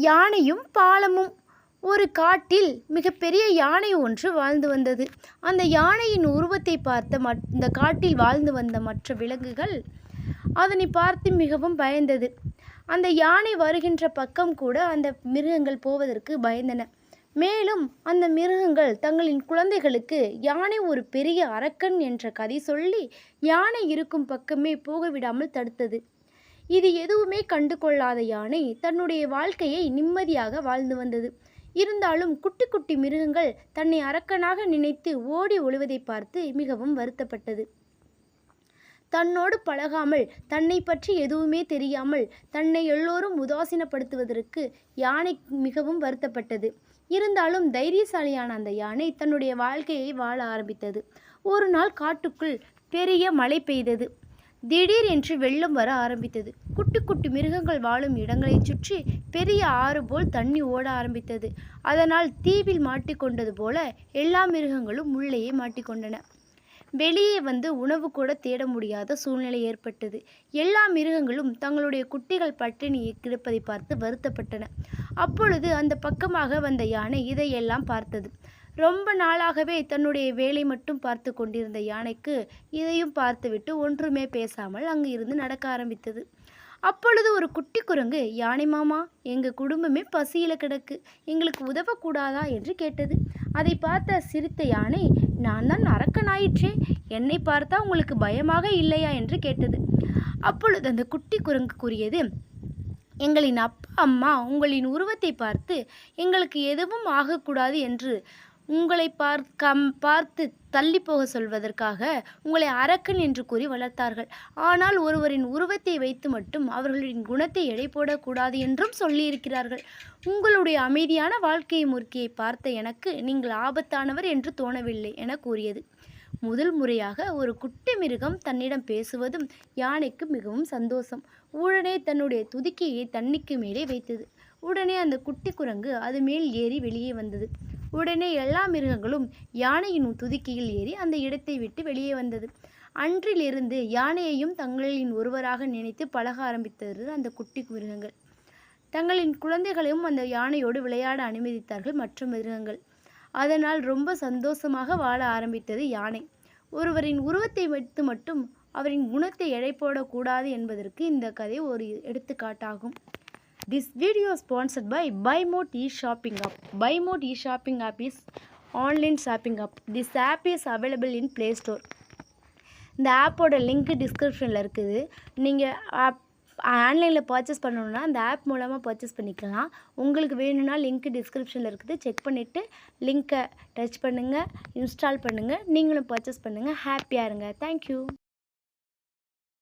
யானையும் பாலமும். ஒரு காட்டில் மிகப்பெரிய யானை ஒன்று வாழ்ந்து வந்தது. அந்த யானையின் உருவத்தை பார்த்த இந்த காட்டில் வாழ்ந்து வந்த மற்ற விலங்குகள் அதனை பார்த்து மிகவும் பயந்தது. அந்த யானை வருகின்ற பக்கம் கூட அந்த மிருகங்கள் போவதற்கு பயந்தன. மேலும் அந்த மிருகங்கள் தங்களின் குழந்தைகளுக்கு யானை ஒரு பெரிய அரக்கன் என்ற கதை சொல்லி யானை இருக்கும் பக்கமே போக விடாமல் தடுத்தது. இது எதுவுமே கண்டு கொள்ளாத யானை தன்னுடைய வாழ்க்கையை நிம்மதியாக வாழ்ந்து வந்தது. இருந்தாலும் குட்டி குட்டி மிருகங்கள் தன்னை அரக்கனாக நினைத்து ஓடி ஒளிவதை பார்த்து மிகவும் வருத்தப்பட்டது. தன்னோடு பழகாமல், தன்னை பற்றி எதுவுமே தெரியாமல் தன்னை எல்லோரும் உதாசீனப்படுத்துவதற்கு யானை மிகவும் வருத்தப்பட்டது. இருந்தாலும் தைரியசாலியான அந்த யானை தன்னுடைய வாழ்க்கையை வாழ ஆரம்பித்தது. ஒரு நாள் காட்டுக்குள் பெரிய மழை பெய்தது. திடீரென்று வெள்ளம் வர ஆரம்பித்தது. குட்டி குட்டி மிருகங்கள் வாழும் இடங்களை சுற்றி பெரிய ஆறு போல் தண்ணி ஓட ஆரம்பித்தது. அதனால் தீவில் மாட்டிக்கொண்டது போல எல்லா மிருகங்களும் உள்ளேயே மாட்டிக்கொண்டன. வெளியே வந்து உணவு கூட தேட முடியாத சூழ்நிலை ஏற்பட்டது. எல்லா மிருகங்களும் தங்களுடைய குட்டிகள் பட்டினி கிடப்பதை பார்த்து வருத்தப்பட்டன. அப்பொழுது அந்த பக்கமாக வந்த யானை இதையெல்லாம் பார்த்தது. ரொம்ப நாளாகவே தன்னுடைய வேலை மட்டும் பார்த்து கொண்டிருந்த யானைக்கு இதையும் பார்த்துவிட்டு ஒன்றுமே பேசாமல் அங்கு இருந்து நடக்க ஆரம்பித்தது. அப்பொழுது ஒரு குட்டி குரங்கு, யானை மாமா, எங்கள் குடும்பமே பசியில் கிடக்கு, எங்களுக்கு உதவக்கூடாதா என்று கேட்டது. அதை பார்த்த சிரித்த யானை, நான் தான் அரக்கனாயிற்றே, என்னை பார்த்தா உங்களுக்கு பயமாக இல்லையா என்று கேட்டது. அப்பொழுது அந்த குட்டி குரங்கு கூறியது, எங்களின் அப்பா அம்மா உங்களின் உருவத்தை பார்த்து எங்களுக்கு எதுவும் ஆகக்கூடாது என்று உங்களை பார்த்து தள்ளி போக சொல்வதற்காக உங்களை அரக்கன் என்று கூறி வளர்த்தார்கள். ஆனால் ஒருவரின் உருவத்தை வைத்து மட்டும் அவர்களின் குணத்தை எடை போடக்கூடாது என்றும் சொல்லியிருக்கிறார்கள். உங்களுடைய அமைதியான வாழ்க்கை முறையை பார்த்த எனக்கு நீங்கள் ஆபத்தானவர் என்று தோணவில்லை என கூறியது. முதல் முறையாக ஒரு குட்டி மிருகம் தன்னிடம் பேசுவதும் யானைக்கு மிகவும் சந்தோஷம். உடனே தன்னுடைய துதிக்கையை தண்ணிக்கு மேலே வைத்தது. உடனே அந்த குட்டி குரங்கு அது மேல் ஏறி வெளியே வந்தது. உடனே எல்லா மிருகங்களும் யானையின் துதிக்கையில் ஏறி அந்த இடத்தை விட்டு வெளியே வந்தது. அன்றிலிருந்து யானையையும் தங்களின் ஒருவராக நினைத்து பழக ஆரம்பித்தது அந்த குட்டி மிருகங்கள். தங்களின் குழந்தைகளையும் அந்த யானையோடு விளையாட அனுமதித்தார்கள் மற்ற மிருகங்கள். அதனால் ரொம்ப சந்தோஷமாக வாழ ஆரம்பித்தது யானை. ஒருவரின் உருவத்தை வைத்து மட்டும் அவரின் குணத்தை எடை போடக்கூடாது என்பதற்கு இந்த கதை ஒரு எடுத்துக்காட்டாகும். This video is sponsored by BuyMote e-shopping app. BuyMote e-shopping app is online shopping app. This app is available in Play Store. இந்த ஆப்போட லிங்க் டிஸ்கிரிப்ஷனில் இருக்குது. நீங்கள் ஆன்லைனில் பர்ச்சேஸ் பண்ணணுன்னா அந்த ஆப் மூலமாக பர்ச்சேஸ் பண்ணிக்கலாம். உங்களுக்கு வேணும்னா லிங்க் டிஸ்கிரிப்ஷனில் இருக்குது. செக் பண்ணிவிட்டு லிங்க்கை டச் பண்ணுங்கள், இன்ஸ்டால் பண்ணுங்கள், நீங்களும் பர்ச்சேஸ் பண்ணுங்கள். ஹாப்பியாக இருங்க. தேங்க்யூ.